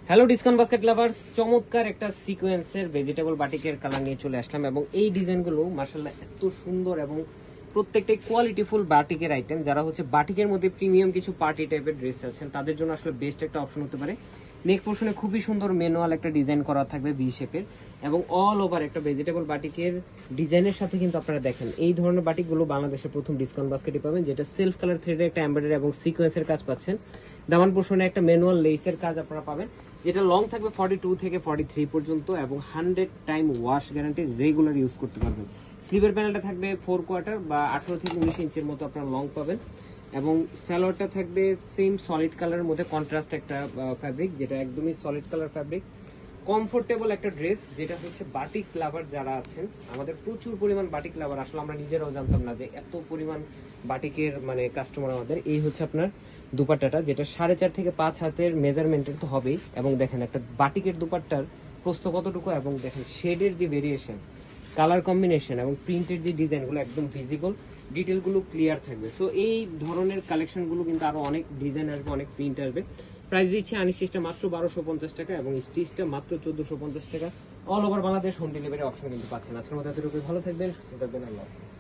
Hello discount basket lovers, চমৎকার একটা সিকোয়েন্সের ভেজিটেবল বাটিকের কালার নিয়ে চলে আসলাম এবং এই ডিজাইনগুলো মাশাআল্লাহ এত সুন্দর এবং প্রত্যেকটাই কোয়ালিটিফুল বাটিকের আইটেম। যারা হচ্ছে বাটিকের মধ্যে প্রিমিয়াম কিছু পার্টি টাইপের ড্রেস আছেন তাদের জন্য আসলে বেস্ট একটা অপশন হতে পারে। নেক পোর্শনে খুবই সুন্দর ম্যানুয়াল একটা ডিজাইন করা থাকবে ভি শেপের এবং অল ওভার একটা ভেজিটেবল বাটিকের ডিজাইনের সাথে কিন্তু আপনারা দেখেন এই ধরনের বাটিকগুলো বাংলাদেশের প্রথম ডিসকাউন্ট বাস্কেটে পাবেন, যেটা সেলফ কালার থ্রেডের একটা এমব্রয়ডারি এবং সিকোয়েন্সের কাজ পাচ্ছেন। দামান পোর্শনে একটা ম্যানুয়াল লেসের কাজ আপনারা পাবেন, যেটা লং থাকবে 42 থেকে 43 পর্যন্ত এবং 100 time wash guarantee, regular use করতে পারবেন। স্লিভের প্যানেলটা থাকবে 4 কোয়ার্টার বা 18 থেকে 19 ইঞ্চির মতো আপনারা লং পাবেন এবং সালোয়ারটা থাকবে সেম সলিড কালারের মধ্যে কন্ট্রাস্ট একটা ফ্যাব্রিক, যেটা একদমই সলিড কালার ফ্যাব্রিক। কমফোর্টেবল একটা ড্রেস, যেটা হচ্ছে বাটিক লাভার যারা আছেন, আমাদের প্রচুর পরিমাণ বাটিক লাভার, আসলে আমরা নিজেরাও জানতাম না যে এত পরিমাণ বাটিকের মানে কাস্টমার আমাদের। এই হচ্ছে আপনার দুপাট্টাটা, যেটা 4.5 থেকে 5 হাতের মেজারমেন্টের তো হবেই এবং দেখেন একটা বাটিকের দুপাট্টার প্রস্থ কতটুকু এবং দেখেন শেডের যে ভেরিয়েশন, কালার কম্বিনেশন এবং প্রিন্টের যে ডিজাইনগুলো একদম ভিজিবল, ডিটেলগুলো ক্লিয়ার থাকবে। সো এই ধরনের কালেকশনগুলো কিন্তু আরো অনেক ডিজাইন আসবে, অনেক প্রিন্ট আসবে। প্রাইস দিচ্ছি আনিস্টিচটা মাত্র 1250 টাকা এবং স্টিচটা মাত্র 1450 টাকা। All over Bangladesh home delivery option কিন্তু পাচ্ছেন। আজকের মতো এতটুকু, ভালো থাকবেন, সুস্থ থাকবেন, আল্লাহ হাফেজ।